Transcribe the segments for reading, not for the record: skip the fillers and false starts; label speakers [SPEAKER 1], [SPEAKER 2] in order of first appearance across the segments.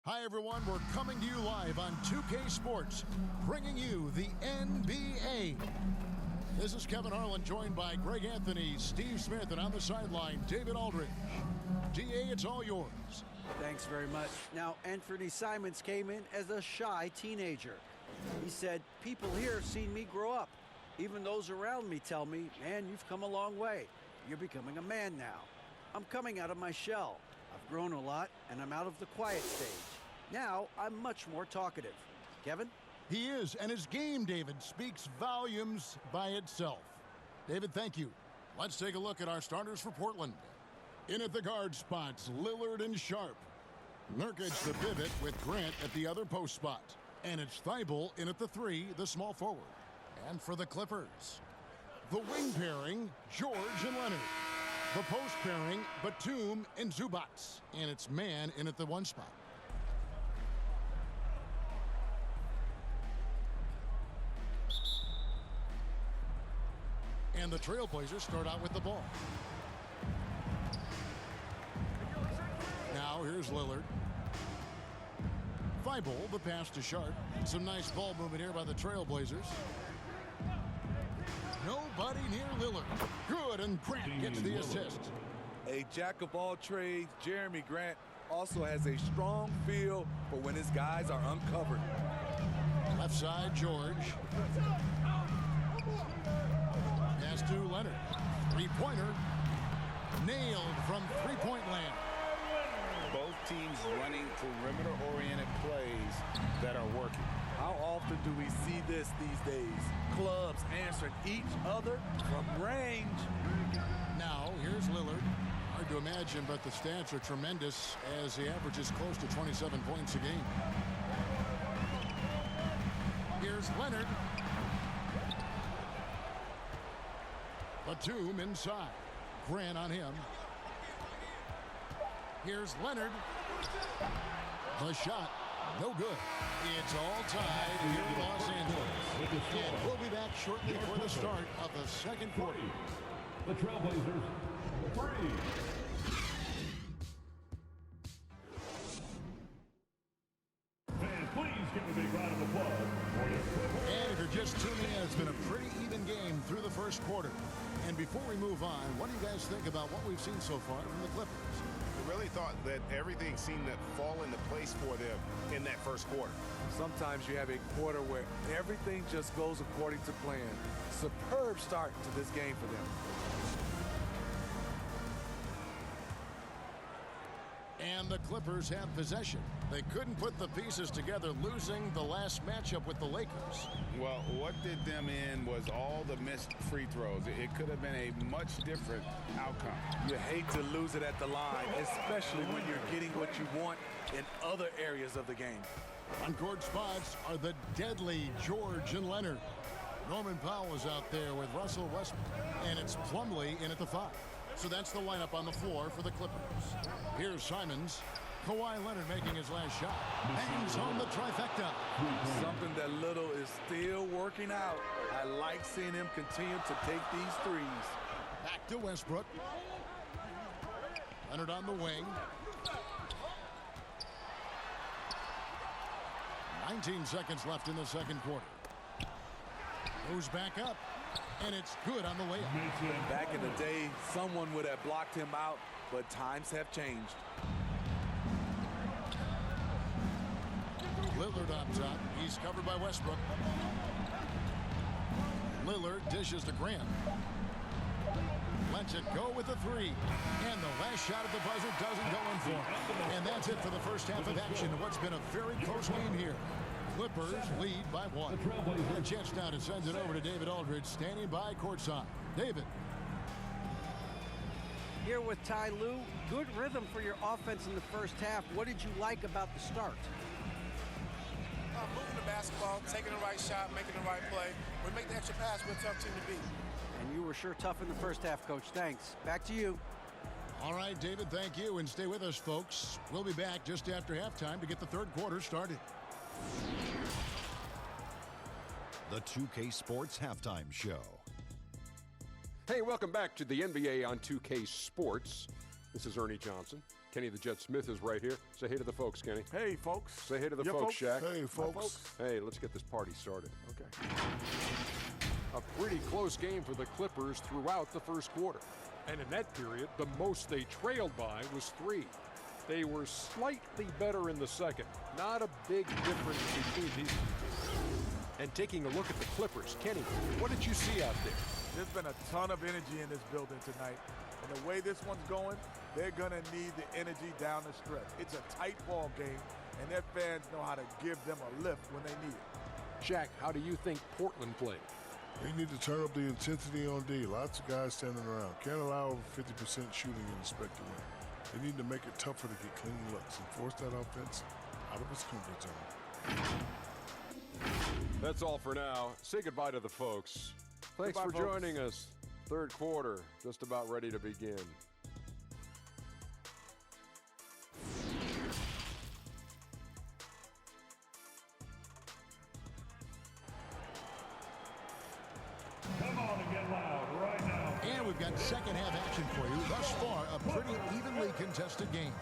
[SPEAKER 1] Hi, everyone. We're coming to you live on 2K Sports, bringing you the NBA. This is Kevin Harlan, joined by Greg Anthony, Steve Smith, and on the sideline, David Aldridge. DA, it's all yours.
[SPEAKER 2] Thanks very much. Now, Anthony Simons came in as a shy teenager. He said, people here have seen me grow up. Even those around me tell me, man, you've come a long way. You're becoming a man now. I'm coming out of my shell. I've grown a lot, and I'm out of the quiet stage. Now, I'm much more talkative. Kevin?
[SPEAKER 1] He is, and his game, David, speaks volumes by itself. David, thank you. Let's take a look at our starters for Portland. In at the guard spots, Lillard and Sharp. Nurkic the pivot with Grant at the other post spot. And it's Thibault in at the 3, the small forward. And for the Clippers, the wing pairing, George and Leonard. The post pairing, Batum and Zubats. And it's Man in at the 1 spot. And the Trailblazers start out with the ball. Now here's Lillard. Thibault, the pass to Sharp. Some nice ball movement here by the Trailblazers. Nobody near Lillard. Good, and Grant gets the assist.
[SPEAKER 3] A jack of all trades, Jeremy Grant also has a strong feel for when his guys are uncovered.
[SPEAKER 1] Left side, George. Pass to Leonard. Three-pointer. Nailed from three-point land.
[SPEAKER 4] Both teams running perimeter-oriented plays that are working.
[SPEAKER 3] How often do we see this these days? Clubs answering each other from range.
[SPEAKER 1] Now, here's Lillard. Hard to imagine, but the stats are tremendous as he averages close to 27 points a game. Here's Leonard. Batum inside. Grant on him. Here's Leonard. The shot, no good. It's all tied here in Los Angeles. And we'll be back shortly for the start of the second quarter.
[SPEAKER 5] The Trailblazers, 3. Fans, please give a big round of applause for your Clippers.
[SPEAKER 1] And if you're just tuning in, it's been a pretty even game through the first quarter. And before we move on, what do you guys think about what we've seen so far from the Clippers?
[SPEAKER 4] I really thought that everything seemed to fall into place for them in that first quarter.
[SPEAKER 3] Sometimes you have a quarter where everything just goes according to plan. Superb start to this game for them.
[SPEAKER 1] And the Clippers have possession. They couldn't put the pieces together, losing the last matchup with the Lakers.
[SPEAKER 4] Well, what did them in was all the missed free throws. It could have been a much different outcome.
[SPEAKER 3] You hate to lose it at the line, especially when you're getting what you want in other areas of the game.
[SPEAKER 1] On court spots are the deadly George and Leonard. Norman Powell is out there with Russell Westbrook, and it's Plumlee in at the 5. So that's the lineup on the floor for the Clippers. Here's Simons. Kawhi Leonard making his last shot. Hangs home the trifecta.
[SPEAKER 3] Something that Little is still working out. I like seeing him continue to take these threes.
[SPEAKER 1] Back to Westbrook. Leonard on the wing. 19 seconds left in the second quarter. Goes back up, and it's good on the way up.
[SPEAKER 3] Back in the day, someone would have blocked him out, but times have changed.
[SPEAKER 1] Lillard on top. He's covered by Westbrook. Lillard dishes to Grant. Lets it go with the 3. And the last shot at the buzzer doesn't go in for him. And that's it for the first half of action in what's been a very close game here. Clippers lead by 1. A chance now to send it over to David Aldridge, standing by courtside. David.
[SPEAKER 2] Here with Ty Lue. Good rhythm for your offense in the first half. What did you like about the start?
[SPEAKER 6] Moving the basketball, taking the right shot, making the right play. We make the extra pass, we're a tough team to beat.
[SPEAKER 2] And you were sure tough in the first half, Coach. Thanks. Back to you.
[SPEAKER 1] All right, David, thank you. And stay with us, folks. We'll be back just after halftime to get the third quarter started.
[SPEAKER 7] The 2K Sports Halftime Show.
[SPEAKER 8] Hey, welcome back to the NBA on 2K Sports. This is Ernie Johnson. Kenny the Jet Smith is right here. Say hey to the folks, Kenny.
[SPEAKER 9] Hey, folks.
[SPEAKER 8] Say hey to the folks, Shaq.
[SPEAKER 9] Hey, folks.
[SPEAKER 8] Hey, let's get this party started.
[SPEAKER 9] Okay.
[SPEAKER 8] A pretty close game for the Clippers throughout the first quarter. And in that period, the most they trailed by was 3. They were slightly better in the second. Not a big difference between these. And taking a look at the Clippers, Kenny, what did you see out there?
[SPEAKER 9] There's been a ton of energy in this building tonight. And the way this one's going, they're going to need the energy down the stretch. It's a tight ball game, and their fans know how to give them a lift when they need it.
[SPEAKER 8] Shaq, how do you think Portland played?
[SPEAKER 10] They need to turn up the intensity on D. Lots of guys standing around. Can't allow over 50% shooting and expect to win. They need to make it tougher to get clean looks and force that offense out of its comfort zone.
[SPEAKER 8] That's all for now. Say goodbye to the folks. Thanks
[SPEAKER 9] Goodbye,
[SPEAKER 8] for
[SPEAKER 9] folks.
[SPEAKER 8] joining us. Third quarter, just about ready to begin.
[SPEAKER 5] Come on and get loud right now.
[SPEAKER 1] And we've got second half action for you. Thus far, a pretty evenly contested game.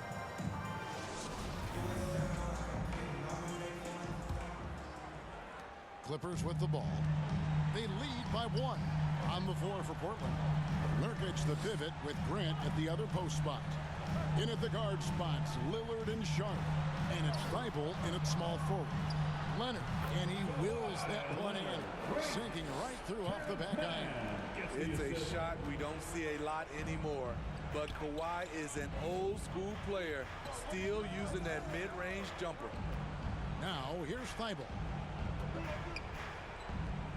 [SPEAKER 1] Clippers with the ball. They lead by 1. On the floor for Portland. Nurkic the pivot with Grant at the other post spot. In at the guard spots, Lillard and Sharp. And it's Thibault in at small forward. Leonard, and he wills that one in, sinking right through off the back iron.
[SPEAKER 3] It's a shot we don't see a lot anymore. But Kawhi is an old school player, still using that mid-range jumper.
[SPEAKER 1] Now, here's Thibault.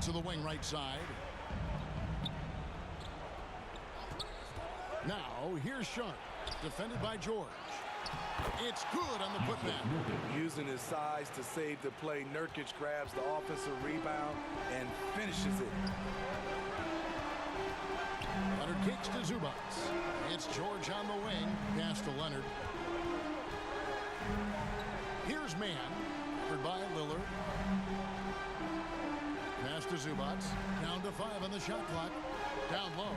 [SPEAKER 1] To the wing right side. Now, here's Sharp. Defended by George. It's good on the putback.
[SPEAKER 3] Using his size to save the play, Nurkic grabs the offensive rebound and finishes it.
[SPEAKER 1] Leonard kicks to Zubac. It's George on the wing. Pass to Leonard. Here's Mann. Covered by Lillard. Pass to Zubac. Down to 5 on the shot clock. Down low.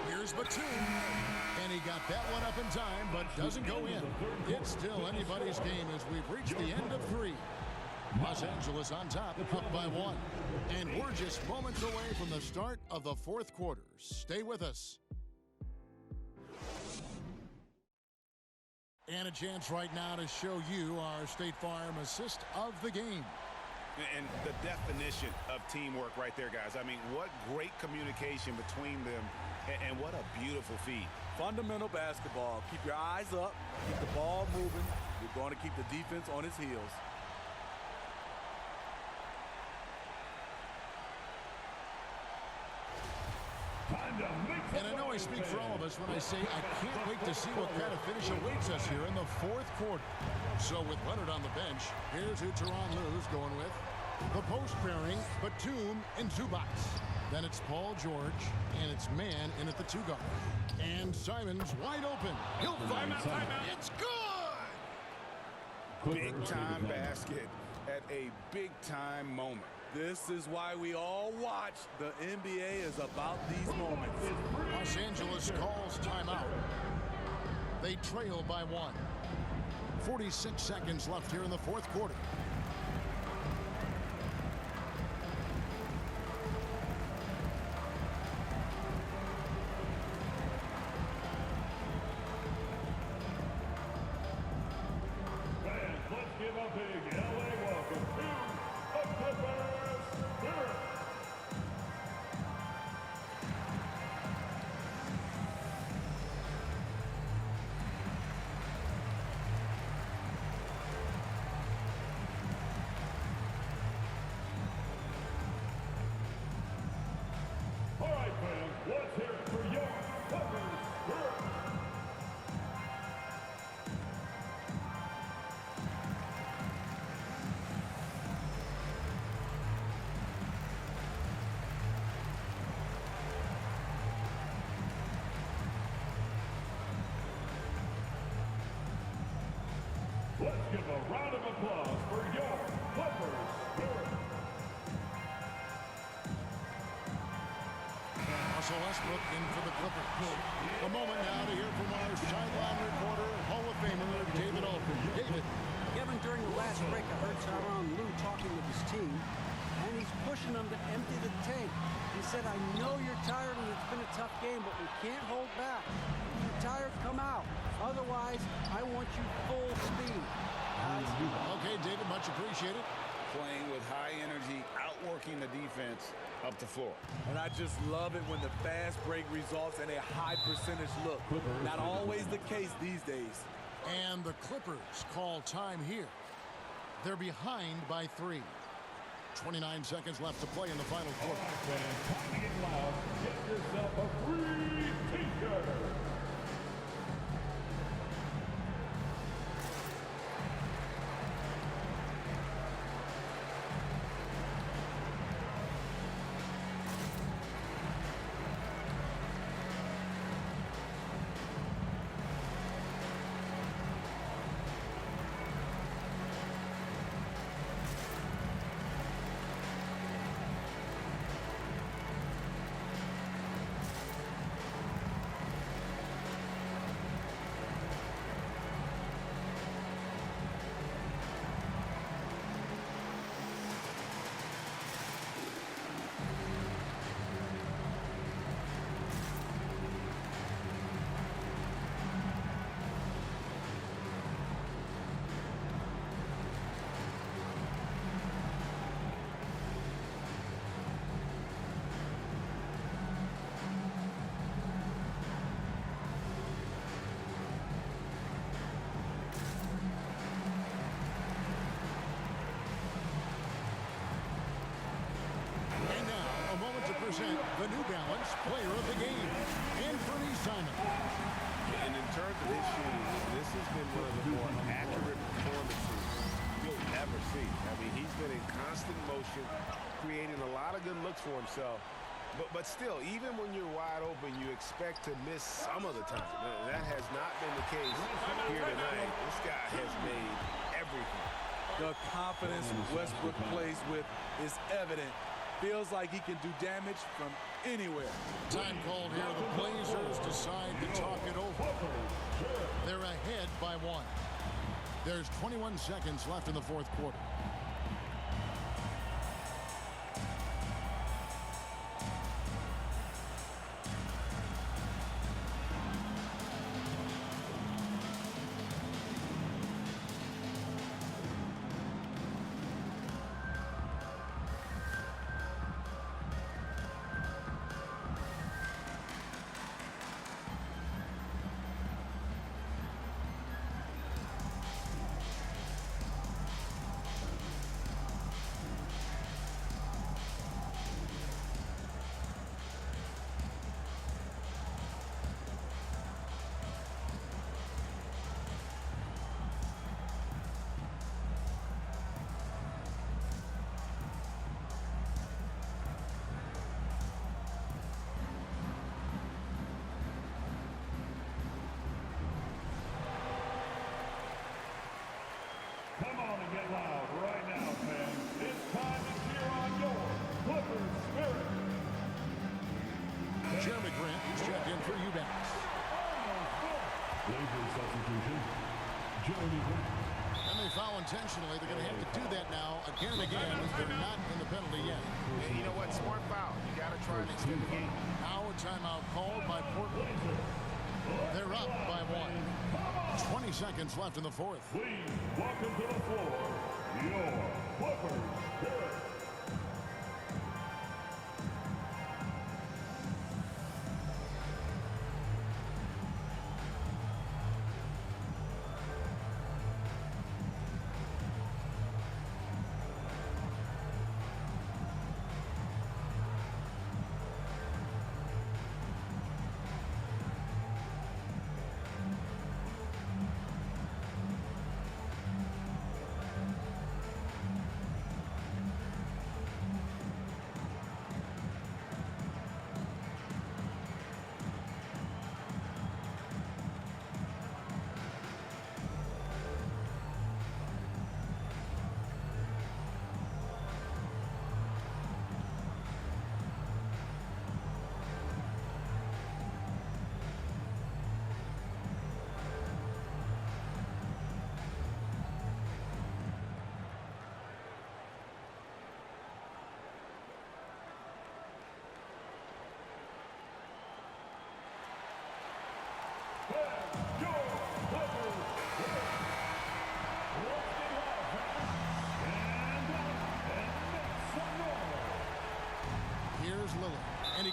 [SPEAKER 1] Here's Batum. And he got that one up in time, but doesn't go in. It's still anybody's game as we've reached the end of 3. Los Angeles on top, up by 1. And we're just moments away from the start of the fourth quarter. Stay with us. And a chance right now to show you our State Farm assist of the game.
[SPEAKER 4] And the definition of teamwork right there, guys. I mean, what great communication between them, and what a beautiful feed.
[SPEAKER 9] Fundamental basketball. Keep your eyes up. Keep the ball moving. You're going to keep the defense on its heels.
[SPEAKER 1] And I know I speak for all of us when I say I can't wait to see what kind of finish awaits us here in the fourth quarter. So with Leonard on the bench, here's who Tyronn Lue's going with. The post pairing, Batum and Zubac. Then it's Paul George, and it's Mann in at the 2 guard. And Simon's wide open. He'll find out. It's good!
[SPEAKER 4] Big time basket at a big time moment.
[SPEAKER 3] This is why we all watch. The NBA is about these moments.
[SPEAKER 1] Los Angeles calls timeout. They trail by 1. 46 seconds left here in the fourth quarter.
[SPEAKER 5] Let's give a round of applause for your Clippers Spirit.
[SPEAKER 1] Russell Westbrook in for the Clippers. A moment now to hear from our
[SPEAKER 2] said, I know you're tired and it's been a tough game, but we can't hold back. If you're tired, come out. Otherwise, I want you full speed.
[SPEAKER 1] Okay, David, much appreciated.
[SPEAKER 4] Playing with high energy, outworking the defense up the floor.
[SPEAKER 3] And I just love it when the fast break results in a high percentage look. Not always the case these days.
[SPEAKER 1] And the Clippers call time here. They're behind by 3. 29 seconds left to play in the final quarter.
[SPEAKER 5] Time to get loud. Get yourself a free t-shirt.
[SPEAKER 1] Present the New Balance Player of the Game, Anthony Simon.
[SPEAKER 4] And in terms of his shooting, this has been one of the more accurate performances you'll ever see. I mean, he's been in constant motion, creating a lot of good looks for himself. But still, even when you're wide open, you expect to miss some of the time. That has not been the case here tonight. This guy has made everything.
[SPEAKER 3] The confidence Westbrook plays with is evident. Feels like he can do damage from anywhere.
[SPEAKER 1] Time called here. The Blazers decide to talk it over. They're ahead by 1. There's 21 seconds left in the fourth quarter.
[SPEAKER 5] Come on and get loud right now, fans. It's time to cheer on your Clippers spirit.
[SPEAKER 1] Jeremy Grant is checked in for Eubanks.
[SPEAKER 5] Blazers substitution, Jeremy Grant.
[SPEAKER 1] And they foul intentionally. They're going to have to do that now again and again as they're not in the penalty yet.
[SPEAKER 4] And you know what? Smart foul. You got to try and extend the game.
[SPEAKER 1] Now a timeout called by Portland. They're up by 1. 20 seconds left in the fourth.
[SPEAKER 5] Please welcome to the floor your Clippers spirit.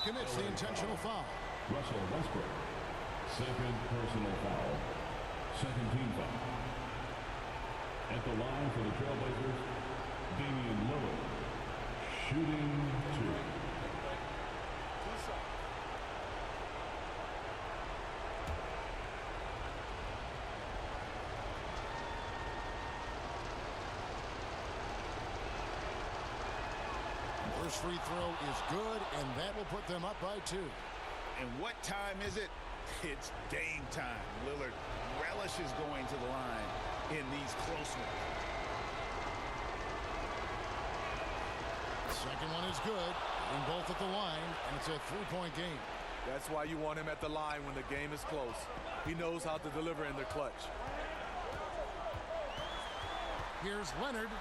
[SPEAKER 1] commits the intentional foul.
[SPEAKER 5] Russell Westbrook. Second personal foul. Second team foul. At the line for the Trailblazers, Damian Lillard. Shooting 2.
[SPEAKER 1] First free throw is good, and that will put them up by 2.
[SPEAKER 11] And what time is it? It's Dame time. Lillard relishes going to the line in these close ones.
[SPEAKER 1] Second one is good. And both at the line, and it's a 3-point game.
[SPEAKER 3] That's why you want him at the line when the game is close. He knows how to deliver in the clutch.
[SPEAKER 1] Here's Leonard.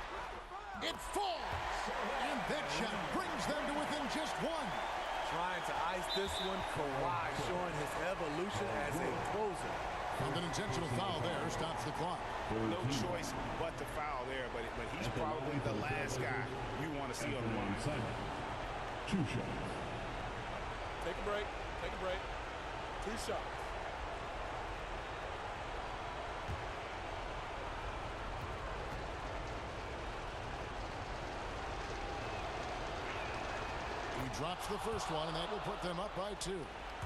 [SPEAKER 1] It falls! And that shot brings them to within just 1.
[SPEAKER 3] Trying to ice this one, Kawhi showing his evolution as a closer.
[SPEAKER 1] And an intentional foul there stops the clock.
[SPEAKER 11] No choice but to foul there, but he's probably the last guy you want to see on the line.
[SPEAKER 5] 2 shots.
[SPEAKER 3] Take a break. Take a break. 2 shots.
[SPEAKER 1] He drops the first one, and that will put them up by 2.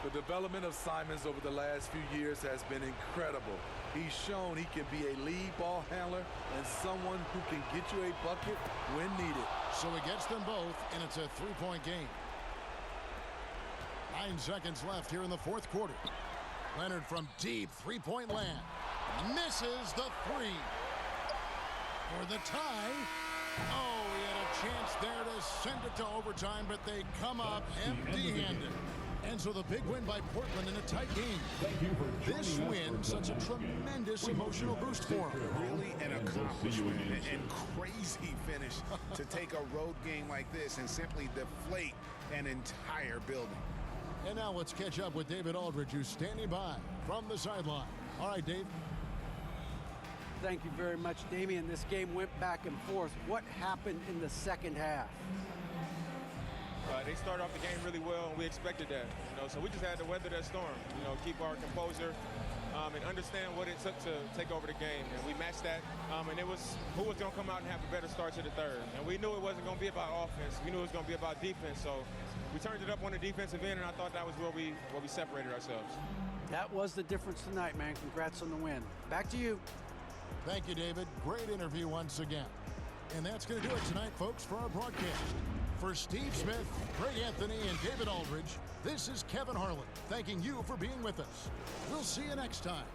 [SPEAKER 3] The development of Simons over the last few years has been incredible. He's shown he can be a lead ball handler and someone who can get you a bucket when needed.
[SPEAKER 1] So he gets them both, and it's a 3-point game. 9 seconds left here in the 4th quarter. Leonard from deep 3-point land. Misses the 3. For the tie. Oh, he had a chance there to send it to overtime, but they come up empty-handed. And so the big win by Portland in a tight game. This win, such a tremendous emotional boost for them.
[SPEAKER 11] Really an accomplishment and crazy finish to take a road game like this and simply deflate an entire building.
[SPEAKER 1] And now let's catch up with David Aldridge, who's standing by from the sideline. All right, Dave.
[SPEAKER 2] Thank you very much, Damian. This game went back and forth. What happened in the second half?
[SPEAKER 12] They started off the game really well, and we expected that. So we just had to weather that storm. Keep our composure and understand what it took to take over the game. And we matched that. And it was who was going to come out and have a better start to the third. And we knew it wasn't going to be about offense. We knew it was going to be about defense. So we turned it up on the defensive end, and I thought that was where we separated ourselves.
[SPEAKER 2] That was the difference tonight, man. Congrats on the win. Back to you.
[SPEAKER 1] Thank you, David. Great interview once again. And that's going to do it tonight, folks, for our broadcast. For Steve Smith, Greg Anthony, and David Aldridge, this is Kevin Harlan, thanking you for being with us. We'll see you next time.